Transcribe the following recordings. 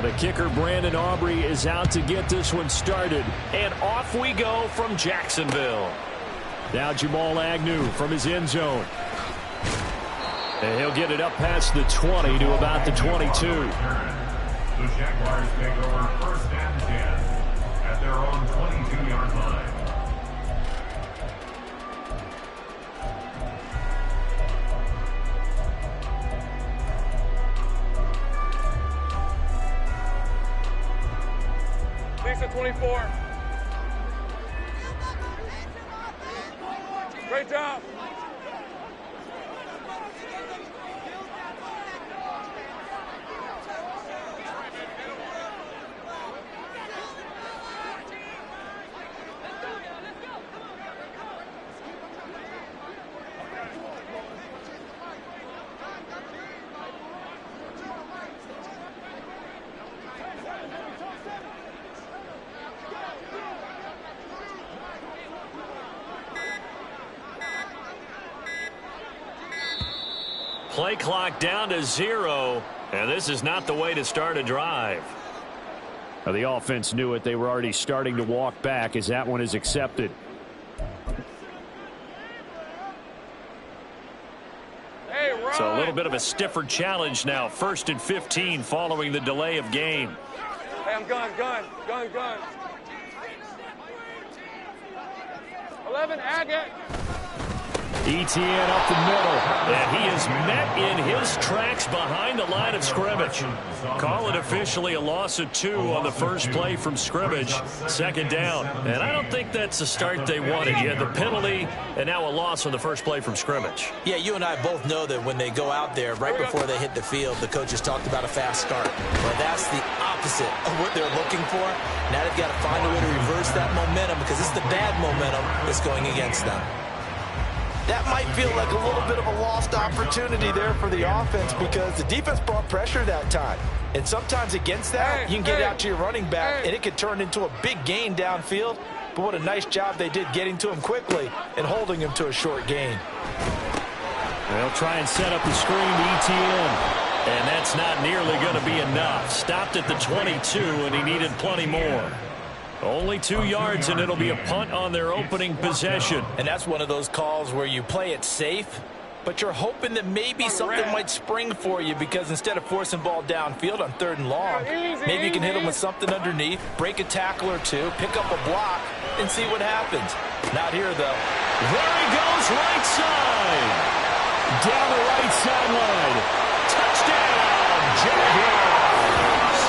The kicker, Brandon Aubrey, is out to get this one started. And off we go from Jacksonville. Now Jamal Agnew from his end zone. And he'll get it up past the 20 to about the 22. The Jaguars take over 1st and 10 at their own 22-yard line. Lisa 24. Great job. Play clock down to 0, and this is not the way to start a drive. Well, the offense knew it. They were already starting to walk back as that one is accepted. Hey, Ryan. So a little bit of a stiffer challenge now. 1st and 15 following the delay of game. Hey, I'm gun. 11, Agate. ETN up the middle. And he is met in his tracks behind the line of scrimmage. Call it officially a loss of 2 on the first play from scrimmage. 2nd down. And I don't think that's the start they wanted. You had the penalty and now a loss on the first play from scrimmage. Yeah, you and I both know that when they go out there, right before they hit the field, the coaches talked about a fast start. Well, that's the opposite of what they're looking for. Now they've got to find a way to reverse that momentum because it's the bad momentum that's going against them. That might feel like a little bit of a lost opportunity there for the offense because the defense brought pressure that time. And sometimes against that, you can get out to your running back, and it could turn into a big gain downfield. But what a nice job they did getting to him quickly and holding him to a short gain. They'll try and set up the screen to ETN. And that's not nearly going to be enough. Stopped at the 22, and he needed plenty more. Only 2 yards, and it'll be a punt on their opening possession. And that's one of those calls where you play it safe, but you're hoping that maybe something might spring for you because instead of forcing ball downfield on 3rd and long, maybe you can hit them with something underneath, break a tackle or two, pick up a block, and see what happens. Not here, though. There he goes, right side. Down the right sideline. Touchdown, Jaguars.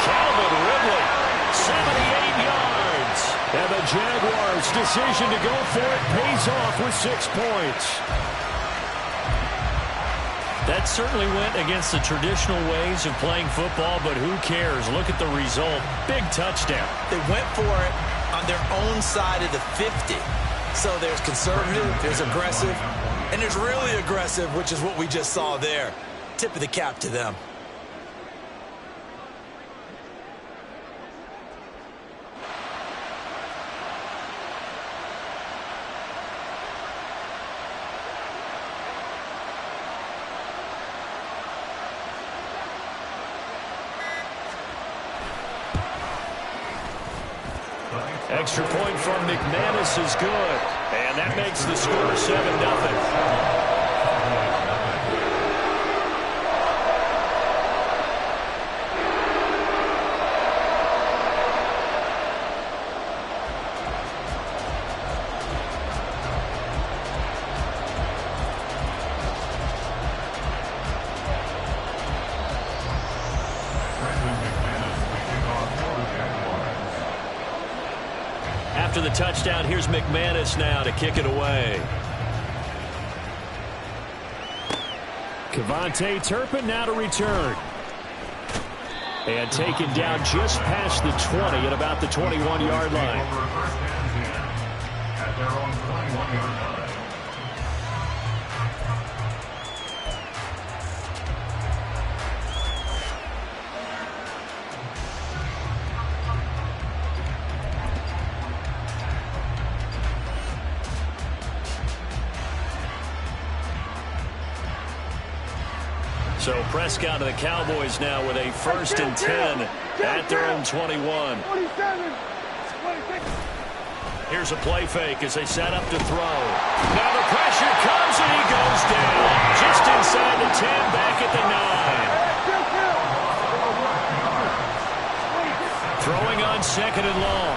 Calvin Ridley, 78 yards. And the Jaguars' decision to go for it pays off with 6 points. That certainly went against the traditional ways of playing football, but who cares? Look at the result. Big touchdown. They went for it on their own side of the 50. So there's conservative, there's aggressive, and there's really aggressive, which is what we just saw there. Tip of the cap to them. Extra point from McManus is good. And that makes the score 7-0. After the touchdown, here's McManus now to kick it away. Kevontae Turpin now to return. And taken down just past the 20 at about the 21-yard line. At their own 21-yard line. So Prescott of the Cowboys now with a 1st and 10 at their own 21. Here's a play fake as they set up to throw. Now the pressure comes and he goes down. Just inside the 10, back at the 9. Throwing on 2nd and long.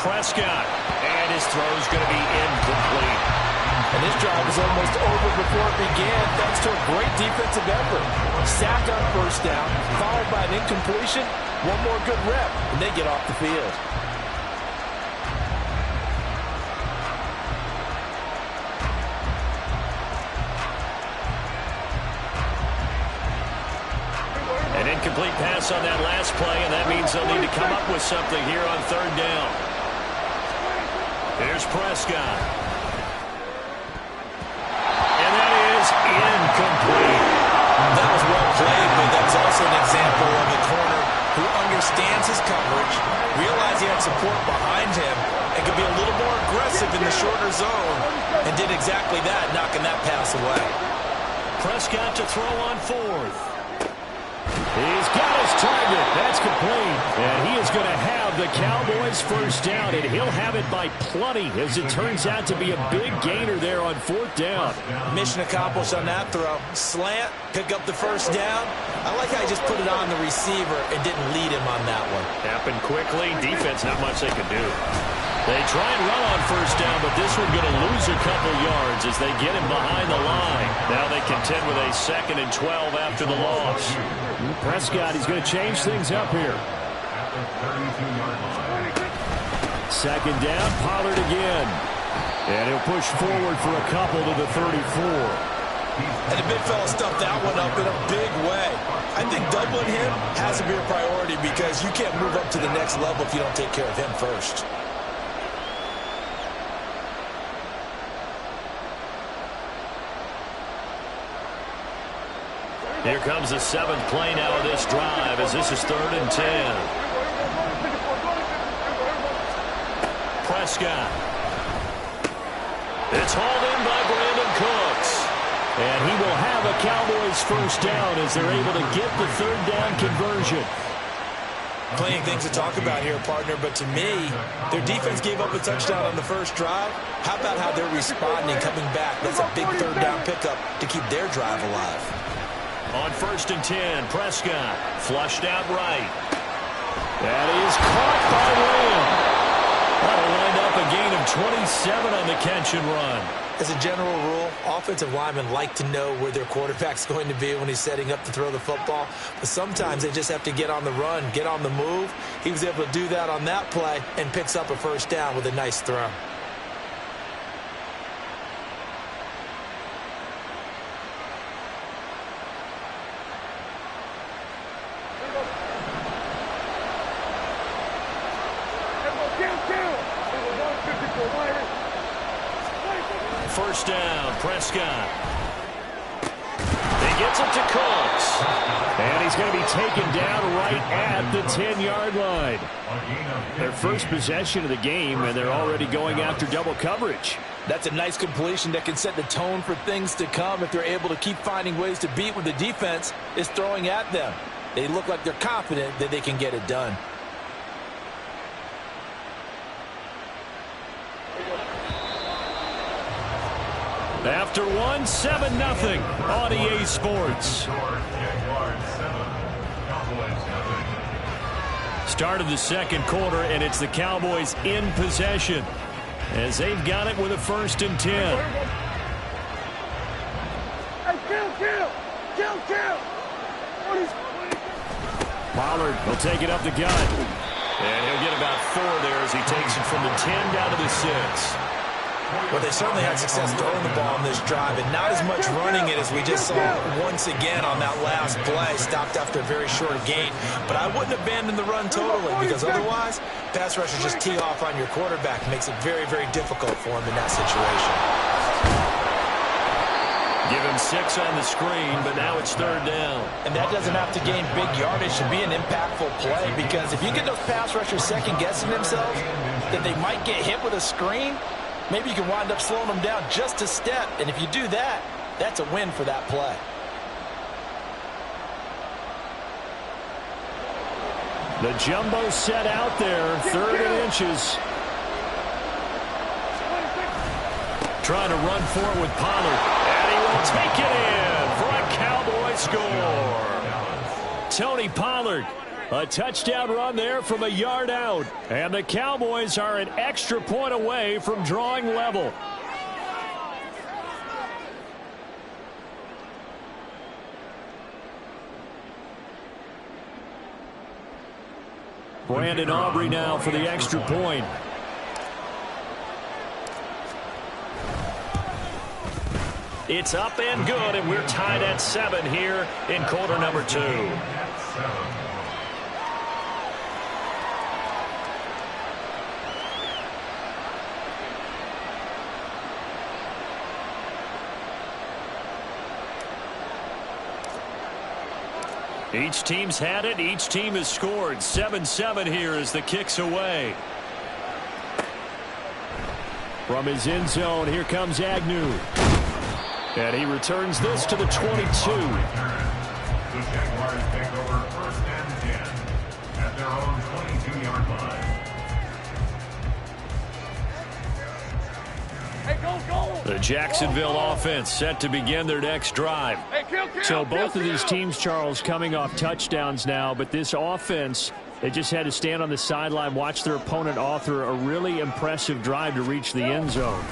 Prescott. And his throw's going to be incomplete. And this drive is almost over before it began, thanks to a great defensive effort. Sack on 1st down, followed by an incompletion, one more good rep, and they get off the field. An incomplete pass on that last play, and that means they'll need to come up with something here on 3rd down. Here's Prescott. Incomplete. That was well played, but that's also an example of a corner who understands his coverage, realized he had support behind him, and could be a little more aggressive in the shorter zone, and did exactly that, knocking that pass away. Prescott to throw on 4th. He's got his target. That's complete. And he is going to have the Cowboys 1st down, and he'll have it by plenty as it turns out to be a big gainer there on 4th down. Mission accomplished on that throw. Slant, pick up the 1st down. I like how he just put it on the receiver and didn't lead him on that one. Happened quickly. Defense, not much they could do. They try and run on 1st down, but this one going to lose a couple yards as they get him behind the line. Now they contend with a 2nd and 12 after the loss. Prescott, he's going to change things up here. 2nd down, Pollard again. And he'll push forward for a couple to the 34. And the big fella stuffed that one up in a big way. I think doubling him has to be a priority because you can't move up to the next level if you don't take care of him first. Here comes the 7th play now of this drive as this is 3rd and 10. Prescott. It's hauled in by Brandon Cooks. And he will have a Cowboys 1st down as they're able to get the 3rd down conversion. Plenty of things to talk about here, partner, but to me, their defense gave up a touchdown on the 1st drive. How about how they're responding, coming back? That's a big 3rd down pickup to keep their drive alive. On 1st and 10, Prescott flushed out right. That is caught by Lamb. That'll wind up a gain of 27 on the catch and run. As a general rule, offensive linemen like to know where their quarterback's going to be when he's setting up to throw the football. But sometimes they just have to get on the run, get on the move. He was able to do that on that play and picks up a 1st down with a nice throw. First down, Prescott. He gets it to Cooks. And he's going to be taken down right at the 10-yard line. Their first possession of the game, and they're already going after double coverage. That's a nice completion that can set the tone for things to come if they're able to keep finding ways to beat what the defense is throwing at them. They look like they're confident that they can get it done. After 7-0 on EA Sports. Start of the 2nd quarter, and it's the Cowboys in possession as they've got it with a 1st and 10. Pollard will take it up the gut. And he'll get about 4 there as he takes it from the 10 down to the 6. Well, they certainly had success throwing the ball on this drive, and not as much running it as we just saw once again on that last play. Stopped after a very short gain. But I wouldn't abandon the run totally, because otherwise, pass rushers just tee off on your quarterback. Makes it very, very difficult for him in that situation. Give him 6 on the screen, but now it's 3rd down. And that doesn't have to gain big yardage to be an impactful play, because if you get those pass rushers second-guessing themselves that they might get hit with a screen, maybe you can wind up slowing them down just a step. And if you do that, that's a win for that play. The jumbo set out there, 3rd and inches. Trying to run for it with Pollard. And he will take it in for a Cowboy score. Tony Pollard, a touchdown run there from a yard out. And the Cowboys are an extra point away from drawing level. Brandon Aubrey now for the extra point. It's up and good, and we're tied at 7 here in quarter number 2. Each team's had it. Each team has scored. 7-7 here as the kick's away. From his end zone, here comes Agnew. And he returns this to the 22. The Jaguars take over 1st and 10 at their own 22-yard line. Hey, go. The Jacksonville offense set to begin their next drive. Hey, kill. So both of these teams, Charles, coming off touchdowns now, but this offense, they just had to stand on the sideline, watch their opponent author a really impressive drive to reach the end zone.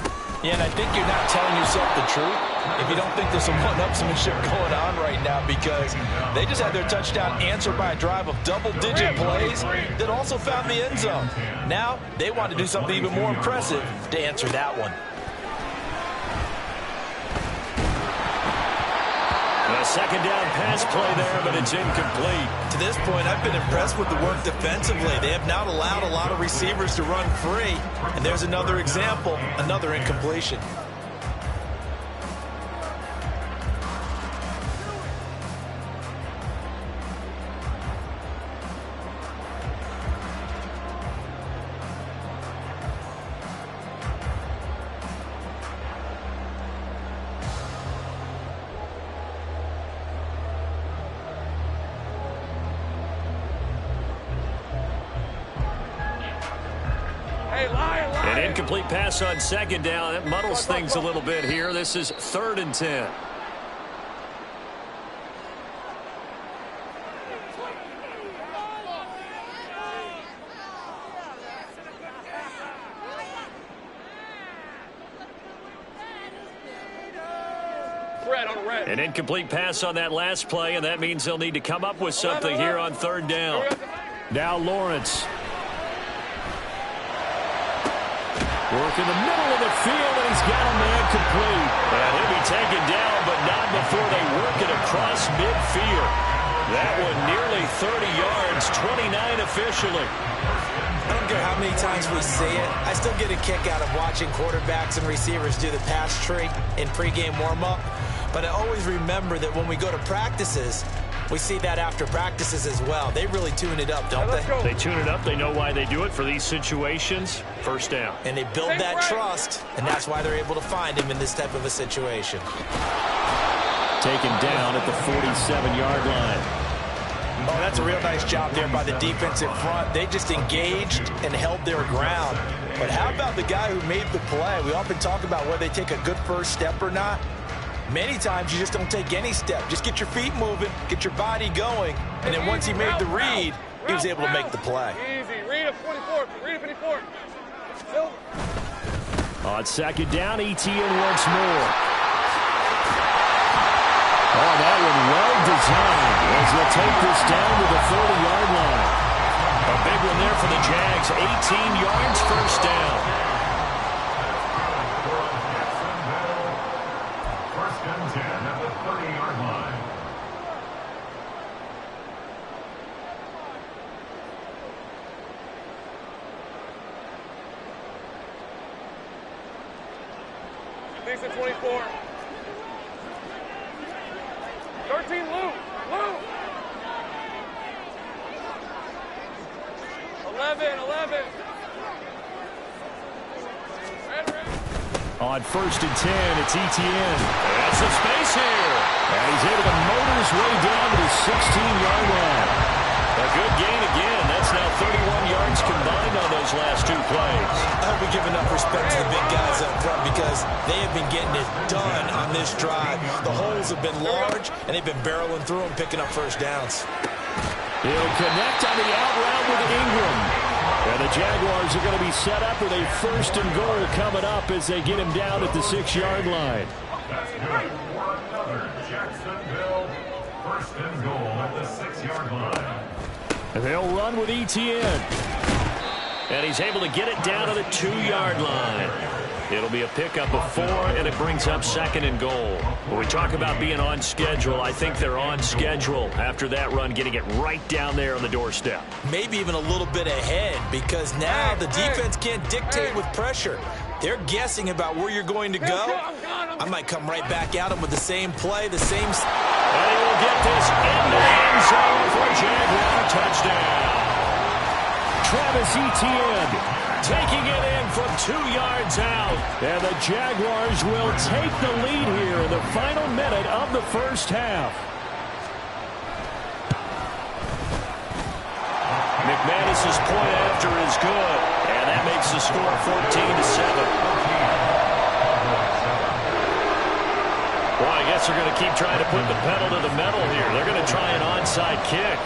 Yeah, and I think you're not telling yourself the truth if you don't think there's some one-upsmanship going on right now, because they just had their touchdown answered by a drive of double-digit plays that also found the end zone. Now they want to do something even more impressive to answer that one. A second down pass play there, but it's incomplete. To this point, I've been impressed with the work defensively. They have not allowed a lot of receivers to run free. And there's another example, another incompletion. An incomplete pass on second down. That muddles things a little bit here. This is 3rd and 10. An incomplete pass on that last play, and that means they'll need to come up with something here on 3rd down. Now Lawrence. Work in the middle of the field, and he's got a man complete. And he'll be taken down, but not before they work it across midfield. That one nearly 30 yards, 29 officially. I don't care how many times we see it. I still get a kick out of watching quarterbacks and receivers do the pass tree in pregame warm-up. But I always remember that when we go to practices, we see that after practices as well. They really tune it up, don't they? They tune it up. They know why they do it for these situations. 1st down. And they build that trust, and that's why they're able to find him in this type of a situation. Taken down at the 47-yard line. Oh, that's a real nice job there by the defensive front. They just engaged and held their ground. But how about the guy who made the play? We often talk about whether they take a good first step or not. Many times you just don't take any step. Just get your feet moving, get your body going, and then once he made the read, he was able to make the play. Easy. Read a 24. Read a 54. On second down, ETN once more. Oh, that one well designed as they'll take this down to the 30-yard line. A big one there for the Jags. 18 yards, 1st down. Decent 24. 13, Lou. 11. On 1st and 10, it's ETN. That's the space here. And he's able to motor his way down to the 16-yard line. A A good gain again. That's now 31 yards combined on those last 2 plays. I hope we give enough respect to the big guys up front because they have been getting it done on this drive. The holes have been large, and they've been barreling through them, picking up first downs. He'll connect on the out route with Ingram. And the Jaguars are going to be set up with a 1st and goal coming up as they get him down at the 6-yard line. That's good for another Jacksonville 1st and goal at the 6-yard line. And they'll run with Etienne. And he's able to get it down to the 2-yard line. It'll be a pickup of 4, and it brings up 2nd and goal. When we talk about being on schedule, I think they're on schedule after that run, getting it right down there on the doorstep. Maybe even a little bit ahead because now the defense can't dictate with pressure. They're guessing about where you're going to go. I might come right back at them with the same play, the same... And he will get this in the end zone for a Jaguar touchdown. Travis Etienne taking it in from 2 yards out. And the Jaguars will take the lead here in the final minute of the 1st half. McManus's point after is good, and that makes the score 14-7. Well, I guess they're going to keep trying to put the pedal to the metal here. They're going to try an onside kick.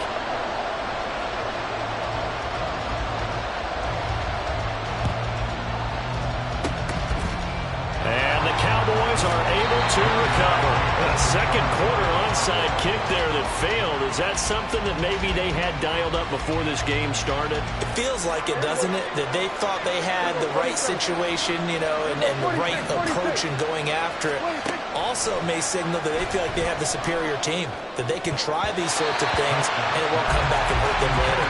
And the Cowboys are able to recover. A 2nd quarter onside kick there that failed. Is that something that maybe they had dialed up before this game started? It feels like it, doesn't it? That they thought they had the right situation, you know, and the right approach in going after it. Also may signal that they feel like they have the superior team, that they can try these sorts of things, and it won't come back and hurt them later.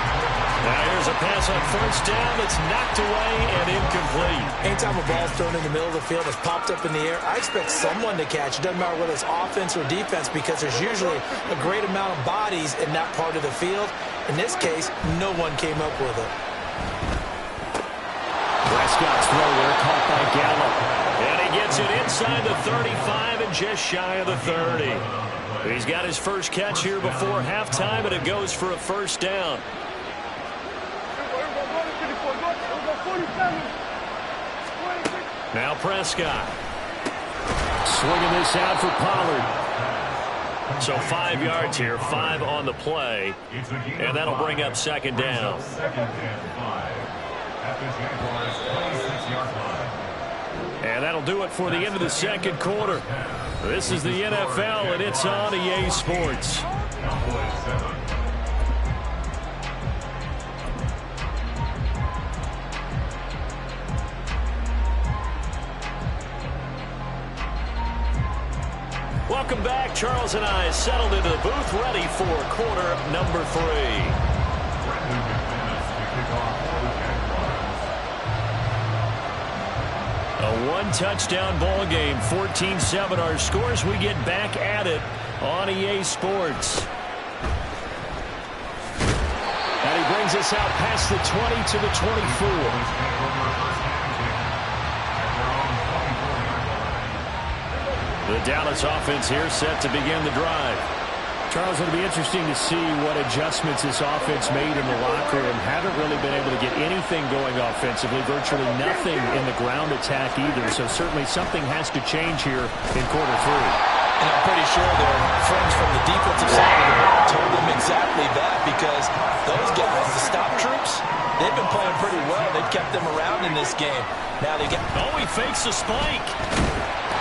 Now here's a pass on 1st down that's knocked away and incomplete. Anytime a ball's thrown in the middle of the field, it's popped up in the air, I expect someone to catch. It doesn't matter whether it's offense or defense because there's usually a great amount of bodies in that part of the field. In this case, no one came up with it. Prescott's throw there caught by Gallup. And he gets it inside the 35 and just shy of the 30. He's got his first catch here before halftime, and it goes for a 1st down. Now Prescott. Swinging this out for Pollard. So 5 yards here, 5 on the play, and that'll bring up 2nd down. 2nd and 5 at the Jaguars 26-yard line. And that'll do it for the end of the 2nd quarter. This is the NFL, and it's on EA Sports. Cowboys 7. Welcome back. Charles and I settled into the booth, ready for quarter number 3. Brandon McManus to kick off for the Jaguars. A 1-touchdown ball game, 14-7 our scores. We get back at it on EA Sports. And he brings us out past the 20 to the 24. The Dallas offense here set to begin the drive. Charles, it'll be interesting to see what adjustments this offense made in the locker room. Haven't really been able to get anything going offensively, virtually nothing in the ground attack either. So certainly something has to change here in quarter 3. And I'm pretty sure their friends from the defensive side of the ball told them exactly that because those guys, the stop troops, they've been playing pretty well. They've kept them around in this game. Now they get... Oh, he fakes a spike.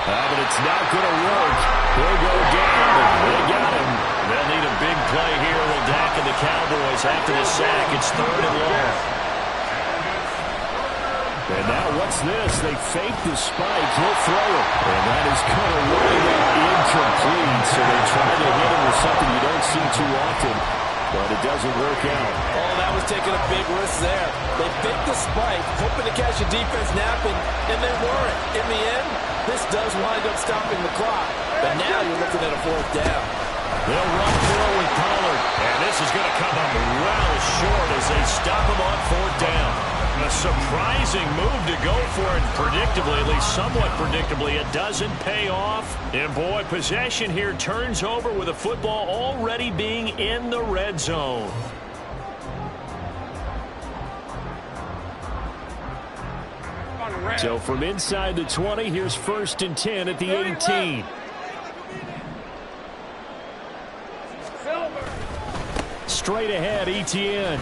But it's not going to work. He'll go down. They got him. They'll need a big play here. Will Dak and the Cowboys after the sack. It's 3rd and long. And now what's this? They fake the spike. He'll throw it. And that is kind of way incomplete. So they try to hit him with something you don't see too often. But it doesn't work out. Oh, that was taking a big risk there. They faked the spike, hoping to catch a defense napping, and they weren't. In the end, this does wind up stopping the clock. But now you're looking at a 4th down. They'll run through with Pollard. And this is going to come up well short as they stop him on 4th down. A surprising move to go for it. Predictably, at least somewhat predictably, it doesn't pay off. And boy, possession here turns over with the football already being in the red zone. So from inside the 20, here's 1st and 10 at the 18. Straight ahead, Etienne.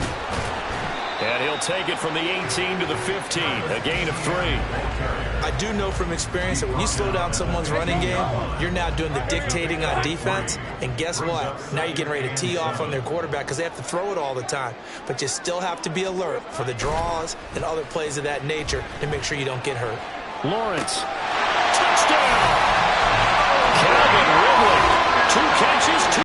And he'll take it from the 18 to the 15, a gain of 3. I do know from experience that when you slow down someone's running game, you're now doing the dictating on defense. And guess what? Now you're getting ready to tee off on their quarterback because they have to throw it all the time. But you still have to be alert for the draws and other plays of that nature to make sure you don't get hurt. Lawrence. Touchdown! Calvin Ridley. 2 catches.